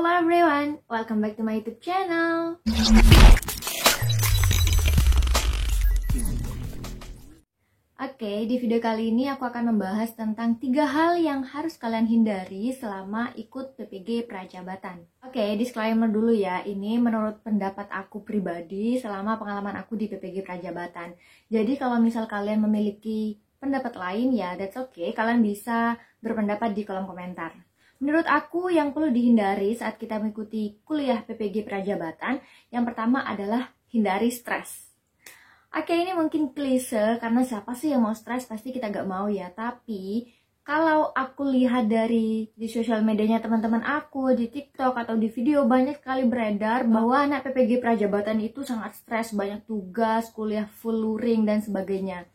Hello everyone, welcome back to my YouTube channel. Oke, di video kali ini aku akan membahas tentang 3 hal yang harus kalian hindari selama ikut PPG Prajabatan. Oke, disclaimer dulu ya, ini menurut pendapat aku pribadi selama pengalaman aku di PPG Prajabatan. Jadi kalau misal kalian memiliki pendapat lain ya, that's okay, kalian bisa berpendapat di kolom komentar. Menurut aku yang perlu dihindari saat kita mengikuti kuliah PPG Prajabatan, yang pertama adalah hindari stres. Oke, ini mungkin klise karena siapa sih yang mau stres, pasti kita gak mau ya. Tapi kalau aku lihat di sosial medianya teman-teman aku, di TikTok atau di video, banyak sekali beredar bahwa anak PPG Prajabatan itu sangat stres, banyak tugas, kuliah full luring dan sebagainya.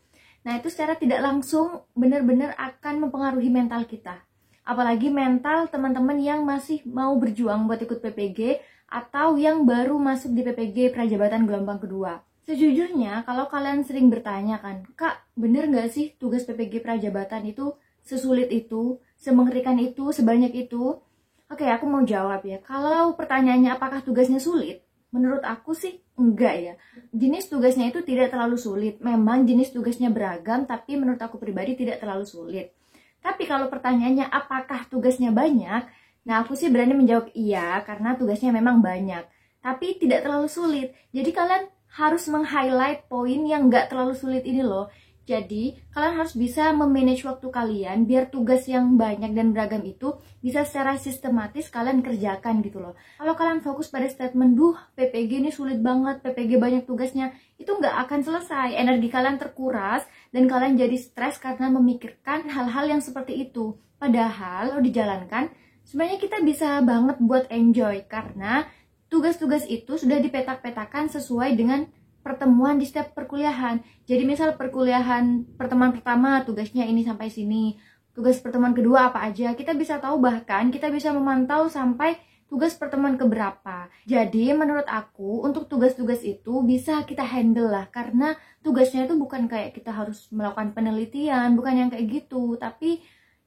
Nah, itu secara tidak langsung benar-benar akan mempengaruhi mental kita. Apalagi mental teman-teman yang masih mau berjuang buat ikut PPG atau yang baru masuk di PPG Prajabatan gelombang kedua. Sejujurnya, kalau kalian sering bertanya kan, Kak, bener nggak sih tugas PPG Prajabatan itu sesulit itu, semengerikan itu, sebanyak itu? Oke, aku mau jawab ya. Kalau pertanyaannya apakah tugasnya sulit? Menurut aku sih enggak ya. Jenis tugasnya itu tidak terlalu sulit. Memang jenis tugasnya beragam, tapi menurut aku pribadi tidak terlalu sulit. Tapi kalau pertanyaannya apakah tugasnya banyak? Nah, aku sih berani menjawab iya, karena tugasnya memang banyak. Tapi tidak terlalu sulit. Jadi kalian harus meng-highlight poin yang nggak terlalu sulit ini loh. Jadi, kalian harus bisa memanage waktu kalian biar tugas yang banyak dan beragam itu bisa secara sistematis kalian kerjakan gitu loh. Kalau kalian fokus pada statement, PPG ini sulit banget, PPG banyak tugasnya, itu nggak akan selesai. Energi kalian terkuras dan kalian jadi stres karena memikirkan hal-hal yang seperti itu. Padahal, kalau dijalankan, sebenarnya kita bisa banget buat enjoy karena tugas-tugas itu sudah dipetak-petakan sesuai dengan pertemuan di setiap perkuliahan. Jadi misal pertemuan pertama tugasnya ini sampai sini, tugas pertemuan kedua apa aja, kita bisa tahu, bahkan kita bisa memantau sampai tugas pertemuan keberapa. Jadi menurut aku untuk tugas-tugas itu bisa kita handle lah, karena tugasnya itu bukan kayak kita harus melakukan penelitian, bukan yang kayak gitu, tapi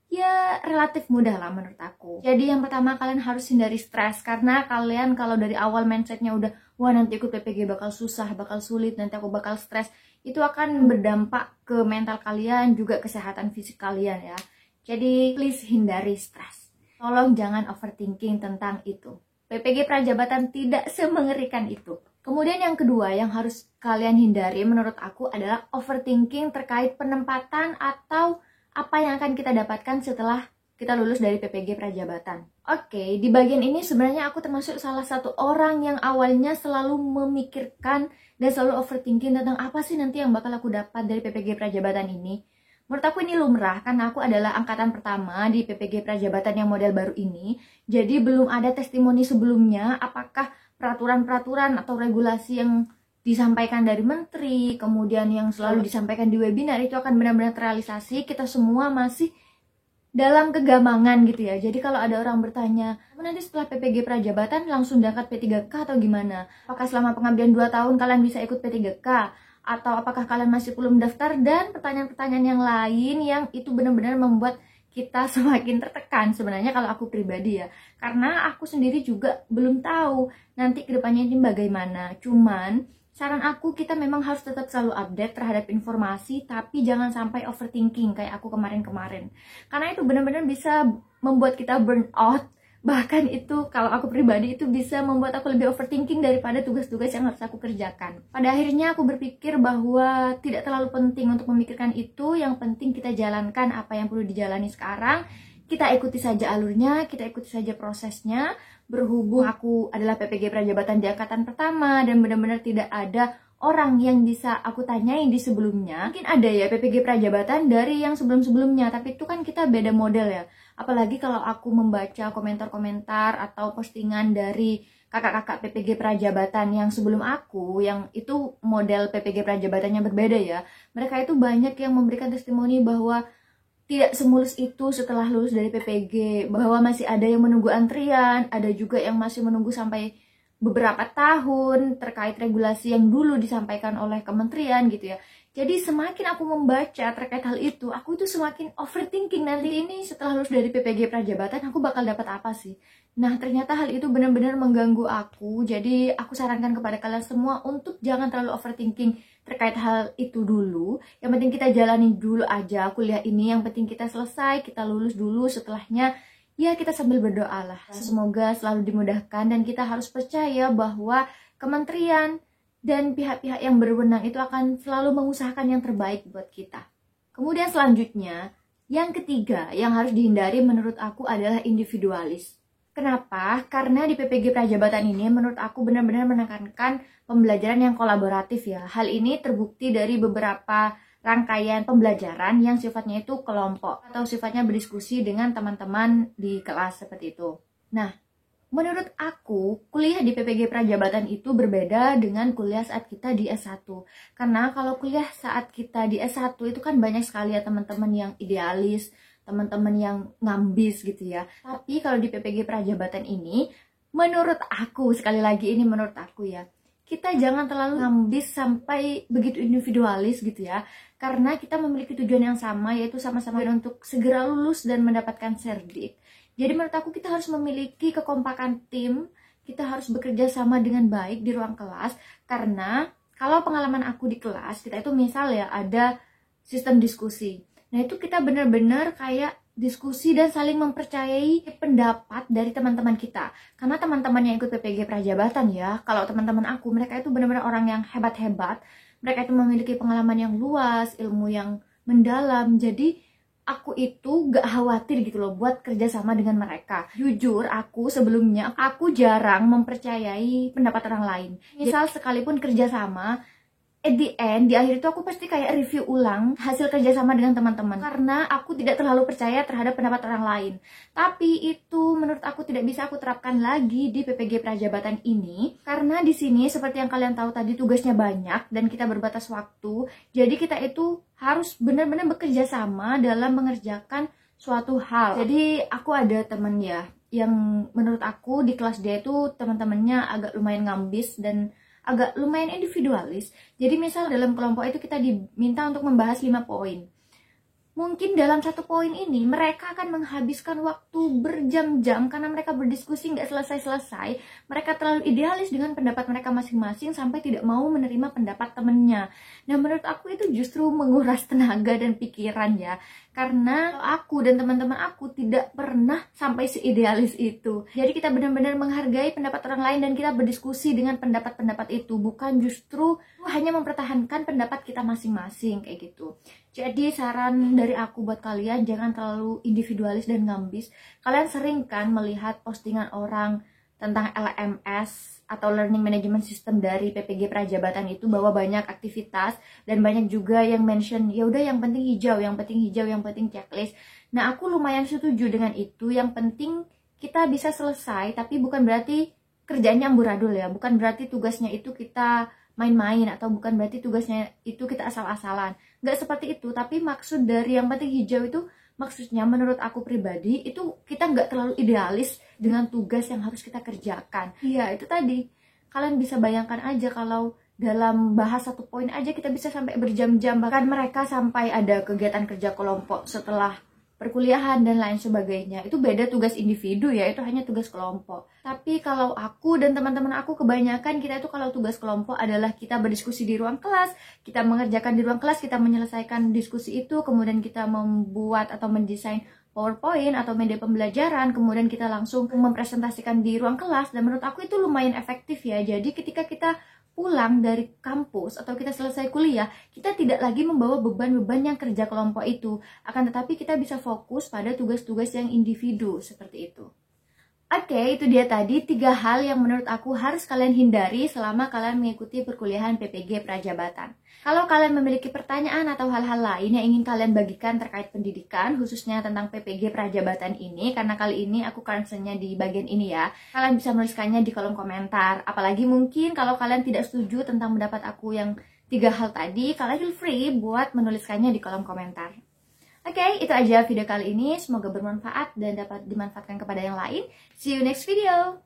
ya relatif mudah lah menurut aku. Jadi yang pertama kalian harus hindari stres, karena kalian kalau dari awal mindsetnya udah wah nanti ikut PPG bakal susah, bakal sulit, nanti aku bakal stres, itu akan berdampak ke mental kalian, juga kesehatan fisik kalian ya. Jadi please hindari stres. Tolong jangan overthinking tentang itu. PPG Prajabatan tidak semengerikan itu. Kemudian yang kedua yang harus kalian hindari menurut aku adalah overthinking terkait penempatan atau apa yang akan kita dapatkan setelah kita lulus dari PPG Prajabatan. Oke, di bagian ini sebenarnya aku termasuk salah satu orang yang awalnya selalu memikirkan dan selalu overthinking tentang apa sih nanti yang bakal aku dapat dari PPG Prajabatan ini. Menurut aku ini lumrah karena aku adalah angkatan pertama di PPG Prajabatan yang model baru ini. Jadi belum ada testimoni sebelumnya apakah peraturan-peraturan atau regulasi yang disampaikan dari menteri, kemudian yang selalu disampaikan di webinar itu akan benar-benar terrealisasi. Kita semua masih dalam kegamangan gitu ya. Jadi kalau ada orang bertanya, nanti setelah PPG Prajabatan langsung berangkat P3K atau gimana? Apakah selama pengabdian 2 tahun kalian bisa ikut P3K? Atau apakah kalian masih belum daftar? Dan pertanyaan-pertanyaan yang lain yang itu benar-benar membuat kita semakin tertekan sebenarnya kalau aku pribadi ya. Karena aku sendiri juga belum tahu nanti kedepannya ini bagaimana. Cuman saran aku, kita memang harus tetap selalu update terhadap informasi, tapi jangan sampai overthinking kayak aku kemarin-kemarin. Karena itu benar-benar bisa membuat kita burn out. Bahkan itu kalau aku pribadi itu bisa membuat aku lebih overthinking daripada tugas-tugas yang harus aku kerjakan. Pada akhirnya aku berpikir bahwa tidak terlalu penting untuk memikirkan itu, yang penting kita jalankan apa yang perlu dijalani sekarang. Kita ikuti saja alurnya, kita ikuti saja prosesnya. Berhubung aku adalah PPG Prajabatan di angkatan pertama dan benar-benar tidak ada orang yang bisa aku tanyain di sebelumnya. Mungkin ada ya PPG Prajabatan dari yang sebelum-sebelumnya, tapi itu kan kita beda model ya. Apalagi kalau aku membaca komentar-komentar atau postingan dari kakak-kakak PPG Prajabatan yang sebelum aku, yang itu model PPG Prajabatannya berbeda ya. Mereka itu banyak yang memberikan testimoni bahwa tidak semulus itu setelah lulus dari PPG, bahwa masih ada yang menunggu antrian, ada juga yang masih menunggu sampai beberapa tahun terkait regulasi yang dulu disampaikan oleh kementerian gitu ya. Jadi semakin aku membaca terkait hal itu, aku itu semakin overthinking, nanti ini setelah lulus dari PPG Prajabatan aku bakal dapat apa sih. Nah ternyata hal itu benar-benar mengganggu aku. Jadi aku sarankan kepada kalian semua untuk jangan terlalu overthinking terkait hal itu dulu. Yang penting kita jalani dulu aja kuliah ini, yang penting kita selesai, kita lulus dulu, setelahnya ya kita sambil berdoa lah. Semoga selalu dimudahkan, dan kita harus percaya bahwa kementerian dan pihak-pihak yang berwenang itu akan selalu mengusahakan yang terbaik buat kita. Kemudian selanjutnya, yang ketiga yang harus dihindari menurut aku adalah individualis. Kenapa? Karena di PPG Prajabatan ini menurut aku benar-benar menekankan pembelajaran yang kolaboratif ya. Hal ini terbukti dari beberapa rangkaian pembelajaran yang sifatnya itu kelompok atau sifatnya berdiskusi dengan teman-teman di kelas seperti itu. Nah, menurut aku kuliah di PPG Prajabatan itu berbeda dengan kuliah saat kita di S1. Karena kalau kuliah saat kita di S1 itu kan banyak sekali ya teman-teman yang idealis, teman-teman yang ngambis gitu ya. Tapi kalau di PPG Prajabatan ini, menurut aku, sekali lagi ini menurut aku ya, kita jangan terlalu ngambis sampai begitu individualis gitu ya. Karena kita memiliki tujuan yang sama, yaitu sama-sama untuk segera lulus dan mendapatkan serdik. Jadi menurut aku kita harus memiliki kekompakan tim, kita harus bekerja sama dengan baik di ruang kelas. Karena kalau pengalaman aku di kelas, kita itu misal ya ada sistem diskusi. Nah itu kita benar-benar kayak diskusi dan saling mempercayai pendapat dari teman-teman kita. Karena teman-teman yang ikut PPG Prajabatan ya, kalau teman-teman aku, mereka itu benar-benar orang yang hebat-hebat. Mereka itu memiliki pengalaman yang luas, ilmu yang mendalam. Jadi aku itu gak khawatir gitu loh buat kerja sama dengan mereka. Jujur aku sebelumnya, aku jarang mempercayai pendapat orang lain. Misal sekalipun kerja sama, at the end, di akhir itu aku pasti kayak review ulang hasil kerjasama dengan teman-teman. Karena aku tidak terlalu percaya terhadap pendapat orang lain. Tapi itu menurut aku tidak bisa aku terapkan lagi di PPG Prajabatan ini. Karena di sini seperti yang kalian tahu tadi tugasnya banyak dan kita berbatas waktu. Jadi kita itu harus benar-benar bekerja sama dalam mengerjakan suatu hal. Jadi aku ada temen ya, yang menurut aku di kelas dia itu teman-temannya agak lumayan ngambis dan agak lumayan individualis. Jadi misal dalam kelompok itu kita diminta untuk membahas 5 poin. Mungkin dalam 1 poin ini mereka akan menghabiskan waktu berjam-jam karena mereka berdiskusi nggak selesai-selesai. Mereka terlalu idealis dengan pendapat mereka masing-masing sampai tidak mau menerima pendapat temennya. Nah menurut aku itu justru menguras tenaga dan pikiran ya. Karena aku dan teman-teman aku tidak pernah sampai seidealis itu. Jadi kita benar-benar menghargai pendapat orang lain dan kita berdiskusi dengan pendapat-pendapat itu. Bukan justru hanya mempertahankan pendapat kita masing-masing kayak gitu. Jadi saran dari aku buat kalian, jangan terlalu individualis dan ngambis. Kalian sering kan melihat postingan orang tentang LMS atau Learning Management System dari PPG Prajabatan itu, bahwa banyak aktivitas dan banyak juga yang mention ya udah yang penting hijau, yang penting hijau, yang penting checklist. Nah aku lumayan setuju dengan itu. Yang penting kita bisa selesai, tapi bukan berarti kerjanya amburadul ya, bukan berarti tugasnya itu kita main-main, atau bukan berarti tugasnya itu kita asal-asalan. Nggak seperti itu, tapi maksud dari yang penting hijau itu maksudnya menurut aku pribadi itu kita nggak terlalu idealis dengan tugas yang harus kita kerjakan. Iya itu tadi, kalian bisa bayangkan aja kalau dalam bahas 1 poin aja kita bisa sampai berjam-jam, bahkan mereka sampai ada kegiatan kerja kelompok setelah perkuliahan dan lain sebagainya. Itu beda tugas individu ya, itu hanya tugas kelompok. Tapi kalau aku dan teman-teman aku kebanyakan kita itu kalau tugas kelompok adalah kita berdiskusi di ruang kelas, kita mengerjakan di ruang kelas, kita menyelesaikan diskusi itu, kemudian kita membuat atau mendesain PowerPoint atau media pembelajaran, kemudian kita langsung mempresentasikan di ruang kelas. Dan menurut aku itu lumayan efektif ya. Jadi ketika kita pulang dari kampus atau kita selesai kuliah, kita tidak lagi membawa beban-beban yang kerja kelompok itu, akan tetapi kita bisa fokus pada tugas-tugas yang individu seperti itu. Oke, itu dia tadi 3 hal yang menurut aku harus kalian hindari selama kalian mengikuti perkuliahan PPG Prajabatan. Kalau kalian memiliki pertanyaan atau hal-hal lain yang ingin kalian bagikan terkait pendidikan, khususnya tentang PPG Prajabatan ini, karena kali ini aku concernnya di bagian ini ya, kalian bisa menuliskannya di kolom komentar. Apalagi mungkin kalau kalian tidak setuju tentang pendapat aku yang 3 hal tadi, kalian feel free buat menuliskannya di kolom komentar. Oke, itu aja video kali ini. Semoga bermanfaat dan dapat dimanfaatkan kepada yang lain. See you next video!